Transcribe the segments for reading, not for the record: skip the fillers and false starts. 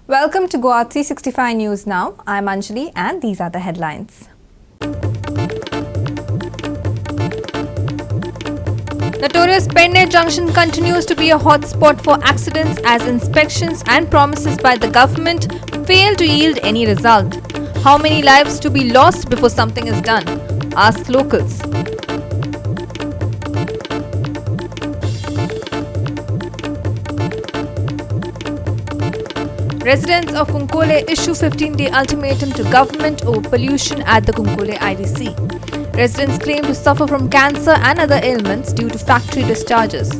Welcome to Goa 365 News Now. I'm Anjali and these are the headlines. Notorious Penne Junction continues to be a hotspot for accidents as inspections and promises by the government fail to yield any result. How many lives to be lost before something is done? Ask locals. Residents of Kunkole issue 15-day ultimatum to government over pollution at the Kunkole IDC. Residents claim to suffer from cancer and other ailments due to factory discharges.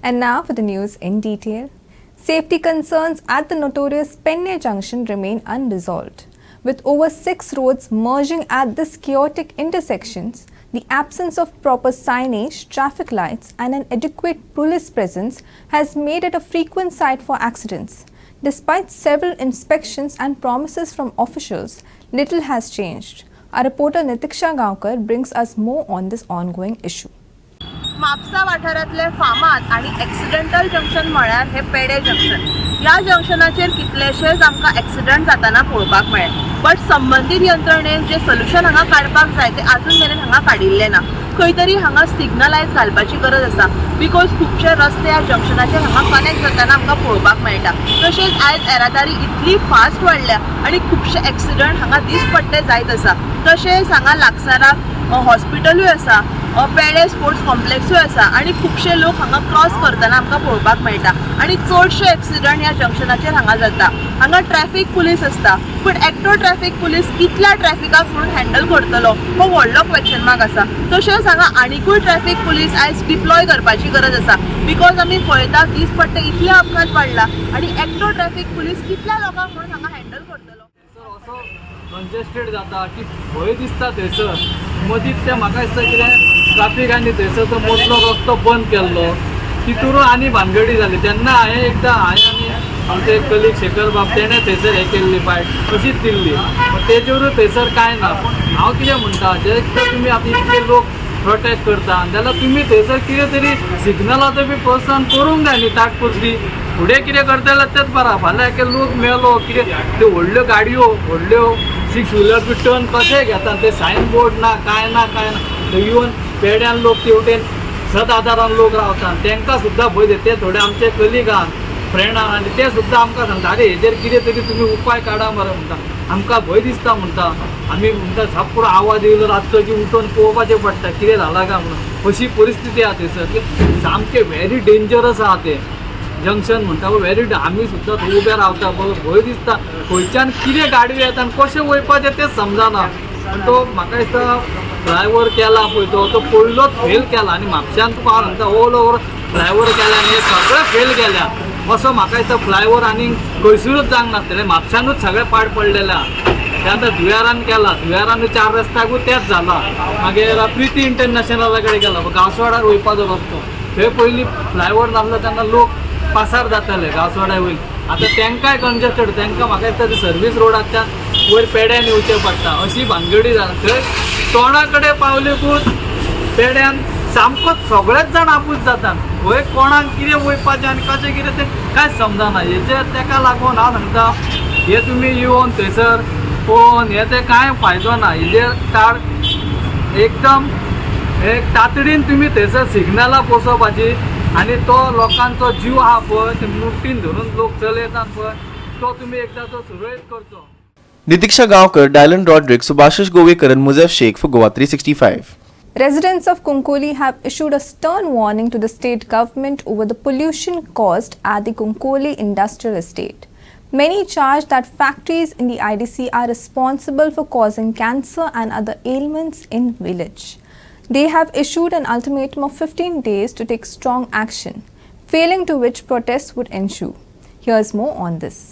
And now for the news in detail. Safety concerns at the notorious Penne Junction remain unresolved. With over 6 roads merging at this chaotic intersections, the absence of proper signage, traffic lights and an adequate police presence has made it a frequent site for accidents. Despite several inspections and promises from officials, little has changed. Our reporter Nitiksha Gaonkar brings us more on this ongoing issue. Mapusa वाठारांतले फामाद आणि accidental junction म्हळ्यार हे पेडे junction. ह्या जंक्शनाचेर कितलेशेच आमकां accident जाताना पळोवपाक मेळ्ळे. बट संबंधीत यंत्रणेन जे सोल्युशन हांगा काडपाक जाय ते आजून मेरेन हांगा काडिल्ले ना. खंय तरी हांगा सिग्नलायज घालपाची गरज आसा बिकॉज खुबशे रस्ते ह्या जंक्शनाचेर हांगा कनेक्ट जाताना आमकां पळोवपाक मेळटा. तशेंच आयज येरादारी इतली फास्ट वाडल्या आनी खुबशे एक्सिडेंट हांगा दिसपट्टे जायत आसा. तशेंच हांगा लागसाराक हॉस्पिटलूय आसा, पेडे स्पोर्ट्स कॉम्प्लेक्सूय आसा आनी खुबशे लोक हांगा क्रॉस करतना आमकां पळोवपाक मेळटा. आनी चडशे एक्सिडेंट ह्या जंक्शनाचेर हांगा जाता. हांगा ट्रॅफिक पुलीस आसता पूण एकटो ट्रॅफिक पुलीस कितल्या ट्रॅफिकाक म्हणून हँडल करतलो हो व्हडलो क्वेश्चन मार्क आसा. तशेंच हांगा आनीकूय ट्रॅफिक पुलीस आयज डिप्लॉय करपाची गरज आसा बिकॉज आमी पळयता दिसपट्टे इतले अपघात वाडला आनी एकटो ट्रॅफिक पुलीस कितल्या लोकांक म्हणून हांगा हँडल करतलो. कंजेस्टेड जाता की भंय दिसता थंयसर. मदींच ते म्हाका दिसता कितें ट्राफिकांनी थंयसर तो मदलो रस्तो बंद केल्लो तितून आनी भानगडी जाली. तेन्ना हांवें एकदां आनी आमचे कलीग शेखर बाब तेणें थंयसर हें केल्ली फायट अशीच दिल्ली. तेजेरूच थंयसर कांय ना. हांव कितें म्हणटा जे तुमी आतां इतले लोक प्रोटेक्ट करता जाल्यार तुमी थंयसर कितें तरी सिग्नलाचो बी प्रोत्साहन करूंक जाय न्ही ताटपुसली. फुडें कितें करता जाल्यार तेच बरा. फाल्यां एके लोक मेलो कितें त्यो व्हडल्यो गाडयो व्हडल्यो 6 व्हिलर बी टर्न कशें घेता ते सायन बोर्ड ना काय ना. इवन पेड्यान लोक तेवटेन सदादारान लोक रावता तांकां सुद्दां भंय देता. ते थोडे आमचे कलीग आहात फ्रेंड आहात आनी ते सुद्दां आमकां सांगता आरे हेजेर कितें तरी तुमी उपाय काडा मरे म्हणटा. आमकां भंय दिसता म्हणटा. आमी म्हणटा साप्पूर आवाज येयलो रातचो की उठोन पळोवपाचें पडटा कितें जालां काय म्हणून. अशी परिस्थिती आहा थंयसर. सामकें व्हेरी डेंजरस आहा तें जंक्शन म्हणटा व्हेरी. आमी सुद्दां थंय उबे रावता भंय दिसता खंयच्यान कितें गाडयो येता आनी कशें वयपाचें तें समजना. पूण तो म्हाका दिसता फ्लायओवर केला पळय तो पयलोच फेल केला आनी म्हापशान तुका हांव सांगता ऑल ओवर फ्लायओवर केल्या आनी हे सगळे फेल केल्या. असो म्हाका दिसता फ्लायओवर आनी खंयसरूच जावंक नासलें. म्हापशानूच सगळे पाड पडलेले आहा. ते आतां धुयारान केला. धुयारान 4 रस्त्याकूच तेंच जाला. मागीर प्रिती इंटरनॅशनला कडेन गेला गांवसवाड्यार वयपाचो रस्तो. थंय पयलीं फ्लायओवर नासलो तेन्ना लोक पासार जाताले गांवसवाड्या वयर. आतां तांकांय कंजेस्टेड. तांकां म्हाका दिसता सर्वीस रोडाच्यान वयर पेड्यान येवचें पडटा अशी भानगडी जाला. थंय तोंडा कडेन पावलेकूच पेड्यान सामकोच सगळेच जाण आपूस जाता. खंय कोणाक कितें वयपाचें आनी कशें कितें तें कांयच समजना. हेजेर ताका लागून हांव सांगता हे तुमी येवन थंयसर पळोवन हे तें कांय फायदो ना. हेजेर काड एकदम एक तातडीन तुमी थंयसर सिग्नलां पोसोवपाची आनी तो लोकांचो जीव आहा पळय ते मुठीन धरून लोक चलयतात पळय तो तुमी एकदां तो सुरळीत करचो. Nitiksha Gaonkar, Dylan Roderick, Subhashish Govekar and Muzaf Sheikh for Goa 365. Residents of Kunkole have issued a stern warning to the state government over the pollution caused at the Kunkole Industrial Estate. Many charge that factories in the IDC are responsible for causing cancer and other ailments in village. They have issued an ultimatum of 15 days to take strong action, failing to which protests would ensue. Here's more on this.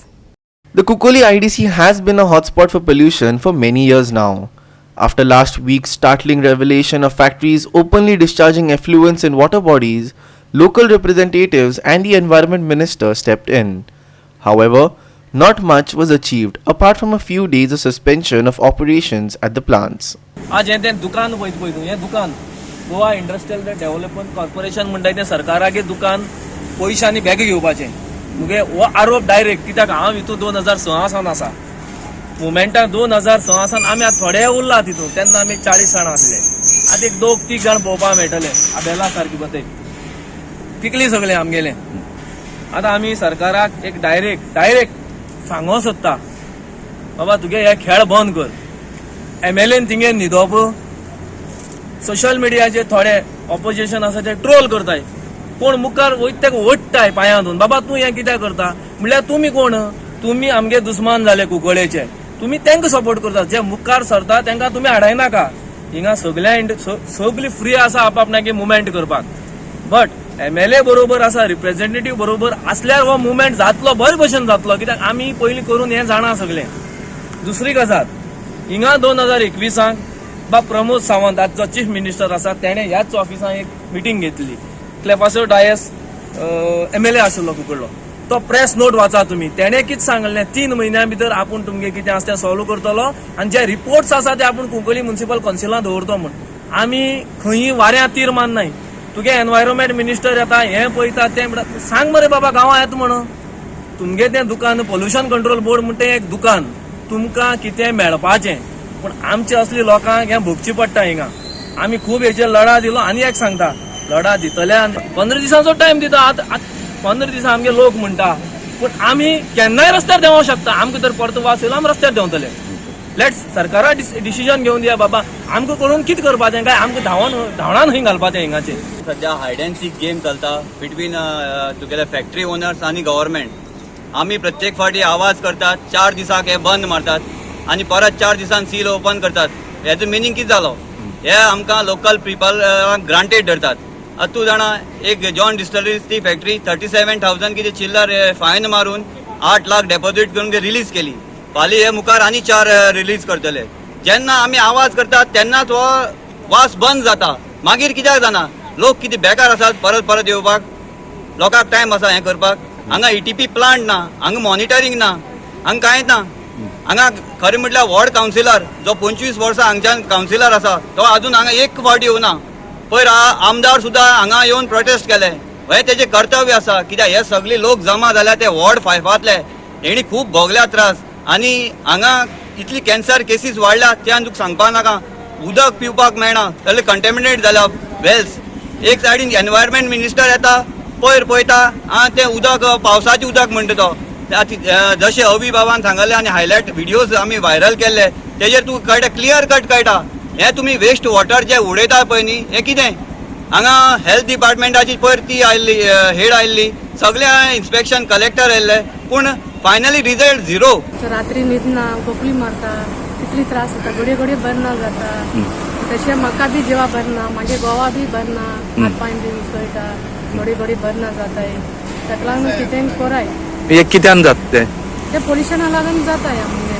The Kunkole IDC has been a hotspot for pollution for many years now. After last week's startling revelation of factories openly discharging effluents in water bodies, local representatives and the Environment Minister stepped in. However, not much was achieved apart from a few days of suspension of operations at the plants. आज हें दुकान पळय हें दुकान Goa industrial development corporation म्हणटा तें सरकाराचें दुकान पयशे आनी बॅग घेवपाचें मुगे हो आरोप डायरेक्ट कित्याक हांव हितून 2006 सावन आसा मुवमेंटाक 2006 सावन आमी आतां थोडे उरला तितून तेन्ना आमी 40 जाणां आसले आतां एक 2-3 जाण पळोवपाक मेळटले आबेला सारकी बतय पिकली सगळे आमगेले आतां आमी सरकाराक एक डायरेक्ट सांगो सोदता बाबा तुगे हे खेळ बंद कर MLAन थिंगे न्हिदोप सोशल मिडियाचे थोडे ऑपोजिशन आसा ते ट्रोल करताय कोण मुखार वयता तेका ओडटाय पांयां बाबा तूं हें कित्याक करता म्हणल्यार तुमी कोण तुमी आमगे दुस्मान जाले कुंकळेचे तुमी तांकां सपोर्ट करतात जे मुखार सरता तांकां तुमी हाडायनाका हिंगा सगळी फ्री आसा आपापणागे मुवमेंट करपाक बट MLA बरोबर आसा रिप्रेझेंटेटिव्ह बरोबर असल्यार हो मुवमेंट जातलो बरे भशेन जातलो कित्याक आमी पयलीं करून हें जाणा सगळें दुसरी गजाल हिंगा 2021 बा प्रमोद सावंत आज जो चीफ मिनिस्टर आसा तेणें ह्याच ऑफिसान एक मिटींग घेतली क्लेफासो डायस MLA आशिल्लो कुंकळ्ळो तो प्रेस नोट वाचा तुमी तेणें कितें सांगलें 3 म्हयन्यां भितर आपूण तुमगे कितें आसा तें सॉल्व करतलो आनी जे रिपोर्ट्स आसा ते आपूण कुंकळी म्युनिसिपल कावन्सिलांत दवरतो म्हूण आमी खंयी वाऱ्या तीर मारनाय तुगे एनवायरमेंट मिनिस्टर येता हें पळयता तें सांग मरे बाबा गांवां येता म्हणून तुमगे तें दुकान पोल्युशन कंट्रोल बोर्ड म्हणटा तें एक दुकान तुमकां कितें मेळपाचें पूण आमचे असली लोकांक हें भोगची पडटा हिंगा आमी खूब हेचेर लढा दिलो आनी एक सांगता लढा दितले 15 दिसांचो टायम दिता आतां 15 दिसां आमगे लोक म्हणटा पूण आमी केन्नाय रस्त्यार देवंक शकता आमकां तर परतो वास येयलो आमी रस्त्यार देंवतले लेट्स सरकारा डिसिजन घेवन दिया बाबा आमकां करून कितें करपाचें काय आमकां धांवणान खंय घालपाचें हिंगाचेर सध्या हायड अँड सीक गेम चलता बिटवीन तुगेले फॅक्टरी ओनर्स आनी गव्हर्मेंट आमी प्रत्येक फावटी आवाज करतात 4 दिसाक हे बंद मारतात आनी परत 4 दिसान सील ओपन करतात हेजो मिनींग कितें जालो हे आमकां लोकल पीपल ग्रांटेड धरतात तूं जाणा एक जॉन डिस्टलरीज ती फॅक्टरी 37,000 कितें चिल्लर फायन मारून 8 लाख डेपॉझिट करून रिलीज केली फाल्यां हे मुखार आनी 4 रिलीज करतले जेन्ना आमी आवाज करतात तेन्नाच हो वास बंद जाता मागीर कित्याक जाना लोक कितें बेकार आसात परत येवपाक लोकांक टायम आसा हें करपाक हांगा ETP प्लांट ना हांगा मॉनिटरींग ना हांगा कांयच ना हांगा खरें म्हटल्यार वॉर्ड कावन्सिलर जो 25 वर्सां हांगच्यान कावन्सिलर आसा तो आजून हांगा एक फावटी येवना पयर आमदार सुद्दां हांगा येवन प्रोटेस्ट केले हे तेजें कर्तव्य आसा कित्याक हे सगळे लोक जमा जाल्या ते वॉर्ड 5 हेणी खूब भोगल्या त्रास आनी हांगा इतली कॅन्सर केसीस वाडल्या ते तुका सांगपा नाका उदक पिवपाक मेळना जाल्यार कंटेमिनेट जाल्या वेल्स एक सायडीन एनवायरमेंट मिनिस्टर येता पयर पळयता तें उदक पावसाचें उदक म्हणटा तो जशें अवी बाबान सांगलें आनी हायलायट व्हिडियोज आमी व्हायरल केल्ले तेजेर तूं कळटा क्लियर कट कळटा हें तुमी वेस्ट वॉटर जे उडयता पळय न्ही हें कितें हांगा हेल्थ डिपार्टमेंटाची पयर ती आयिल्ली हेड आयिल्ली सगळे इन्स्पेक्शन कलेक्टर आयिल्ले पूण फायनली रिजल्ट 0 रात्री न्हिदना खोकली मारता कितली त्रास जाता घडये घडये बरना जाता तशें म्हाका बी जिवा बरना म्हागे घोवा बी बरना हात पांय बी उसळटा घडये घडये बरना जाताय ताका लागून कितें कोराय हे कित्यान जाता ते पोल्युशना लागून जाताय आमगे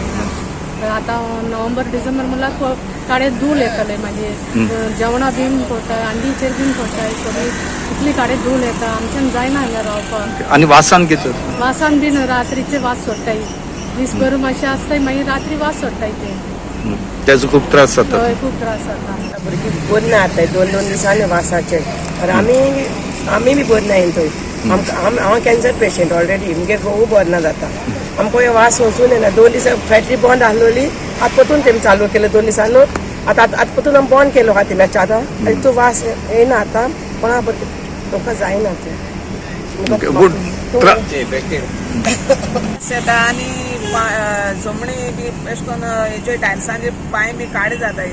आतां नोव्हेंबर डिसेंबर म्हणल्यार काडे धूळ येतले मागीर जेवणा बीन पडटा अंडीचेर बीन पडटाय सगळी इतली काडे धूळ येता आमच्यान जायना हांगा रावपाक आनी वासान कितें वासान बीन रात्रीचे वास सोडटाय दीसभर मातशें आसताय मागीर रात्री वास सोडटाय ते तेजो खूब त्रास जाता हय खूब त्रास जाता भुरगीं बरी ना जाताय 2-2 दिसांनी वासाचे आमी बी बरी ना थंय हांव कॅन्सर पेशंट ऑलरेडी मुगे घोव बरो ना जाता आमकां हे वास वचून येना 2 दीस फॅक्टरी बंद आसलोली आतां परतून तेमी चालू केले 2 दिसांनी आतां परतून आमी बंद केलो आहा तिनाच्या आतां आनी तो वास येना आतां कोणा लोकां जायना ते शेतां आनी जमणी बी अशें करून हेजे टायल्सांचे पांय बी काडे जाताय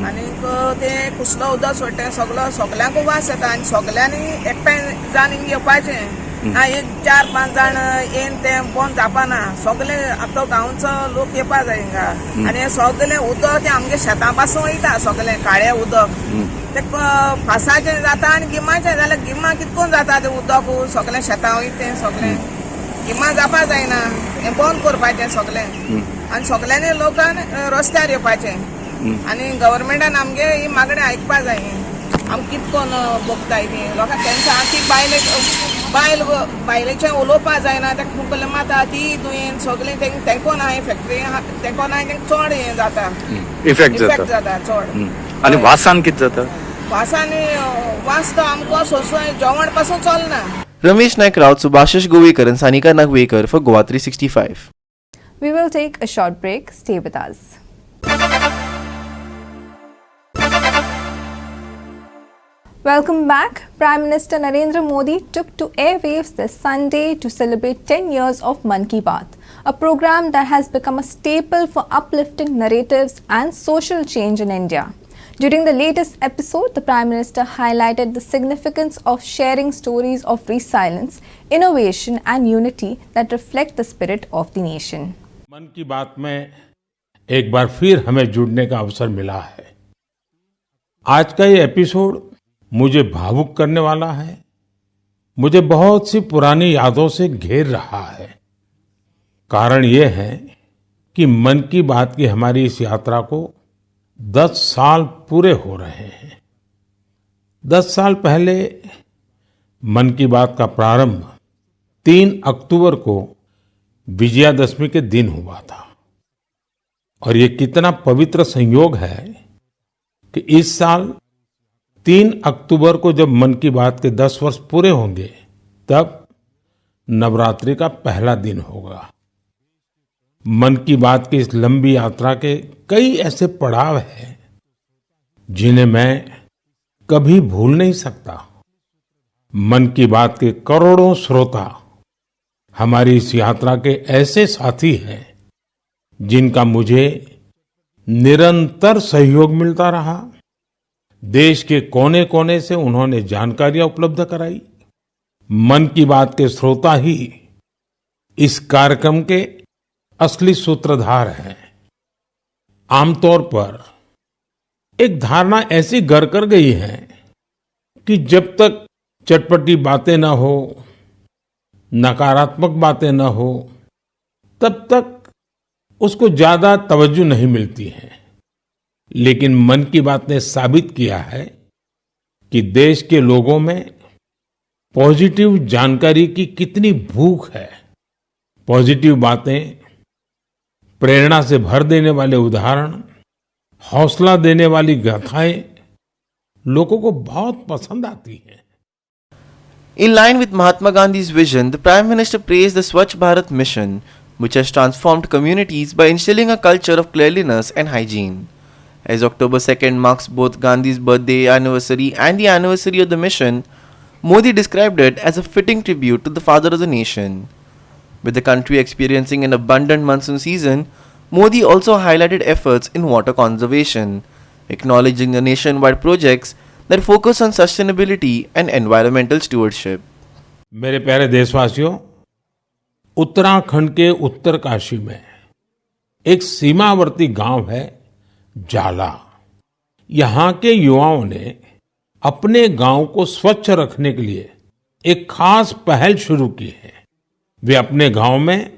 आनीक ते कुसलो उदक सोडटा सगळ्यांक वास येता आनी सगळ्यांनी एकठांय जावन हिंगा येवपाचें ना 1-4-5 जाण येवन तें बंद जावपाना सगळे आतां गांवचो लोक येवपा जाय हिंगा आनी हे सगळें उदक तें आमगे शेतां पासून वयता सगळें काळें उदक ते पावसाचें जाता आनी गिमाचें जाल्यार गिमा कितकोन जाता तें उदक सगळें शेतां वयता तें सगळें गिमा जावपा जायना हें बंद करपाचें सगळें आनी सगळ्यांनी लोकांन रस्त्यार येवपाचें आनी गव्हर्मेंटान आमगे ही मागणी आयकपा जाय आमी कितकोन भोगताय बी लोकांक तेंच्या ती बायलेचें उलोवपा जायना ताका मुकले माता ती दुयेन सगळीं तेंकोन हांवें फॅक्टरी तेंकोन हांवें चड हें जाता इफेक्ट जाता चड आनी वासान कितें जाता वासांनी वास तो आमकां सोंसून जेवण पासून चलना Ramesh Naik Raut, Subhashish Govekar and Sanika Nagvekar for Goa 365. We will take a short break. Stay with us. Welcome back. Prime Minister Narendra Modi took to airwaves this Sunday to celebrate 10 years of Mann Ki Baat, a program that has become a staple for uplifting narratives and social change in India. During the latest episode, the Prime Minister highlighted the significance of sharing stories of resilience, innovation and unity that reflect the spirit of the nation. मन की बात में एक बार फिर हमें जुड़ने का अवसर मिला है। आज का ये एपिसोड मुझे भावुक करने वाला है, मुझे बहुत सी पुरानी यादों से घेर रहा है। कारण ये है कि मन की बात की हमारी इस यात्रा को 10 साल पूरे हो रहे हैं। 10 साल पहले मन की बात का प्रारंभ 3 अक्टूबर को विजयादशमी के दिन हुआ था। और ये कितना पवित्र संयोग है कि इस साल 3 अक्टूबर को जब मन की बात के 10 वर्ष पूरे होंगे, तब नवरात्रि का पहला दिन होगा। मन की बात की इस लंबी यात्रा के कई ऐसे पड़ाव हैं जिन्हें मैं कभी भूल नहीं सकता। मन की बात के करोड़ों श्रोता हमारी इस यात्रा के ऐसे साथी हैं जिनका मुझे निरंतर सहयोग मिलता रहा। देश के कोने कोने से उन्होंने जानकारियां उपलब्ध कराई। मन की बात के श्रोता ही इस कार्यक्रम के असली सूत्रधार हैं। आमतौर पर एक धारणा ऐसी घर कर गई है कि जब तक चटपटी बातें न हो, नकारात्मक बातें न हो, तब तक उसको ज्यादा तवज्जो नहीं मिलती है। लेकिन मन की बात ने साबित किया है कि देश के लोगों में पॉजिटिव जानकारी की कितनी भूख है। पॉजिटिव बातें, प्रेरणा से भर देने वाले उदाहरण, हौसला देने वाली गाथाएं लोगों को बहुत पसंद आती हैं। In line with Mahatma Gandhi's vision, the Prime Minister praised the Swachh Bharat mission, which has transformed communities by instilling a culture of cleanliness and hygiene. As October 2nd marks both Gandhi's birthday anniversary and the anniversary of the mission, Modi described it as a fitting tribute to the father of the nation. With the country experiencing an abundant monsoon season, Modi also highlighted efforts in water conservation, acknowledging the nationwide projects that focus on sustainability and environmental stewardship. मेरे प्यारे देशवासियों, उत्तराखंड के उत्तरकाशी में एक सीमावर्ती गांव है जाला। यहाँ के युवाओं ने अपने गांव को स्वच्छ रखने के लिए एक खास पहल शुरू की है। वे अपने गांव में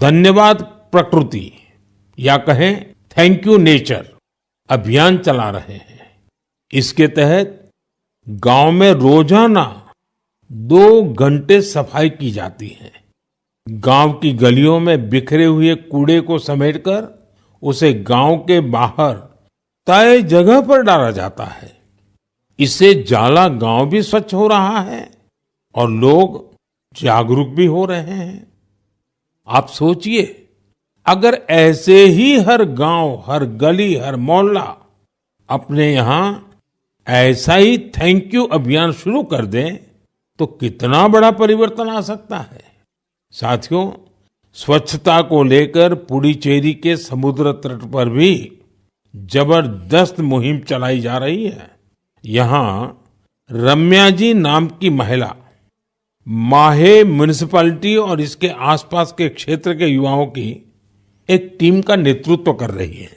धन्यवाद प्रकृति या कहें थैंक यू नेचर अभियान चला रहे हैं। इसके तहत गांव में रोजाना 2 घंटे सफाई की जाती है। गांव की गलियों में बिखरे हुए कूड़े को समेटकर उसे गांव के बाहर तय जगह पर डाला जाता है। इससे जाला गांव भी स्वच्छ हो रहा है और लोग जागरूक भी हो रहे हैं। आप सोचिए, अगर ऐसे ही हर गांव, हर गली, हर मोहल्ला अपने यहाँ ऐसा ही थैंक यू अभियान शुरू कर दें तो कितना बड़ा परिवर्तन आ सकता है। साथियों, स्वच्छता को लेकर पुडुचेरी के समुद्र तट पर भी जबरदस्त मुहिम चलाई जा रही है। यहाँ रम्या जी नाम की महिला माहे म्युनिसिपैलिटी और इसके आसपास के क्षेत्र के युवाओं की एक टीम का नेतृत्व कर रही है।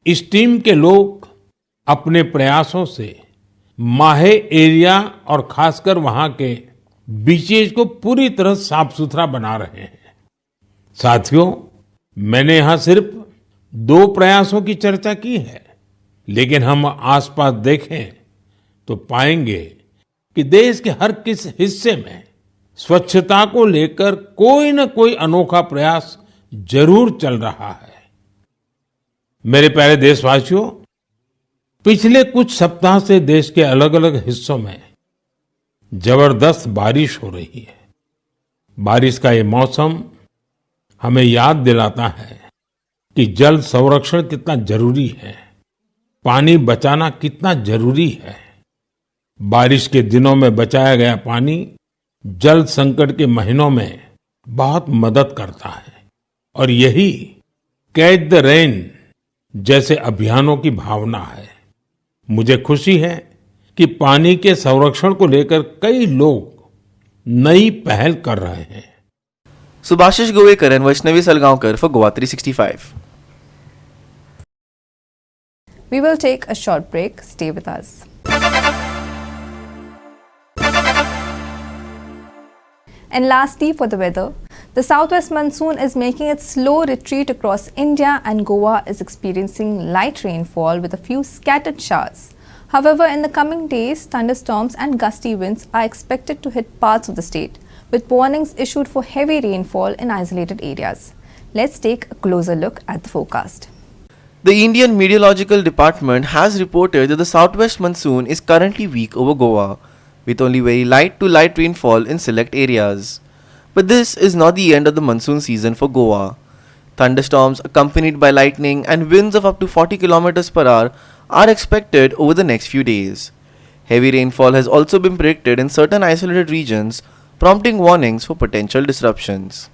इस टीम के लोग अपने प्रयासों से माहे एरिया और खासकर वहां के बीचेज को पूरी तरह साफ सुथरा बना रहे हैं। साथियों, मैंने यहाँ सिर्फ 2 प्रयासों की चर्चा की है, लेकिन हम आसपास देखें तो पाएंगे कि देश के हर किस हिस्से में स्वच्छता को लेकर कोई न कोई अनोखा प्रयास जरूर चल रहा है। मेरे प्यारे देशवासियों, पिछले कुछ सप्ताह से देश के अलग अलग हिस्सों में जबरदस्त बारिश हो रही है। बारिश का ये मौसम हमें याद दिलाता है कि जल संरक्षण कितना जरूरी है, पानी बचाना कितना जरूरी है। बारिश के दिनों में बचाया गया पानी जल संकट के महीनों में बहुत मदद करता है और यही कैच द रेन जैसे अभियानों की भावना है। मुझे खुशी है कि पानी के संरक्षण को लेकर कई लोग नई पहल कर रहे हैं। Subhashish Govekar and Vaishnavi Salgaonkar for Goa 365. We will take a short break. Stay with us. And lastly, for the weather, the southwest monsoon is making its slow retreat across India, and Goa is experiencing light rainfall with a few scattered showers. However, in the coming days, thunderstorms and gusty winds are expected to hit parts of the state, with warnings issued for heavy rainfall in isolated areas. Let's take a closer look at the forecast. The Indian Meteorological Department has reported that the southwest monsoon is currently weak over Goa, with only very light to light rainfall in select areas. But this is not the end of the monsoon season for Goa. Thunderstorms accompanied by lightning and winds of up to 40 km per hour are expected over the next few days. Heavy rainfall has also been predicted in certain isolated regions, prompting warnings for potential disruptions.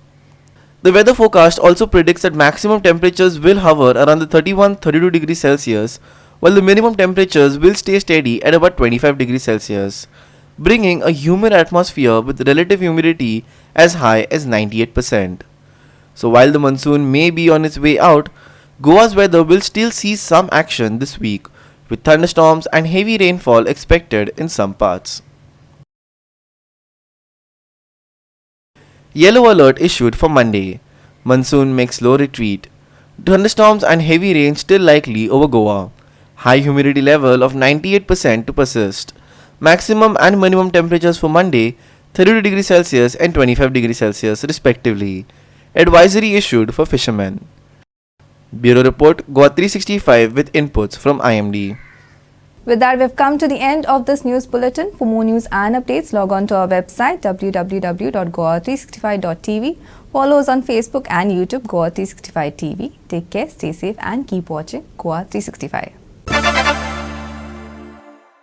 The weather forecast also predicts that maximum temperatures will hover around the 31-32 degrees Celsius, while the minimum temperatures will stay steady at about 25 degrees Celsius, bringing a humid atmosphere with relative humidity as high as 98%. So while the monsoon may be on its way out, Goa's weather will still see some action this week, with thunderstorms and heavy rainfall expected in some parts. Yellow alert issued for Monday. Monsoon makes slow retreat. Thunderstorms and heavy rain still likely over Goa. High humidity level of 98% to persist. Maximum and minimum temperatures for Monday 32 degrees Celsius and 25 degrees Celsius respectively. Advisory issued for fishermen. Bureau Report Goa 365 with inputs from IMD. With that, we've come to the end of this news bulletin. For more news and updates, log on to our website www.goa365.tv. Follow us on Facebook and YouTube, Goa 365 TV. Take care, stay safe and keep watching Goa 365.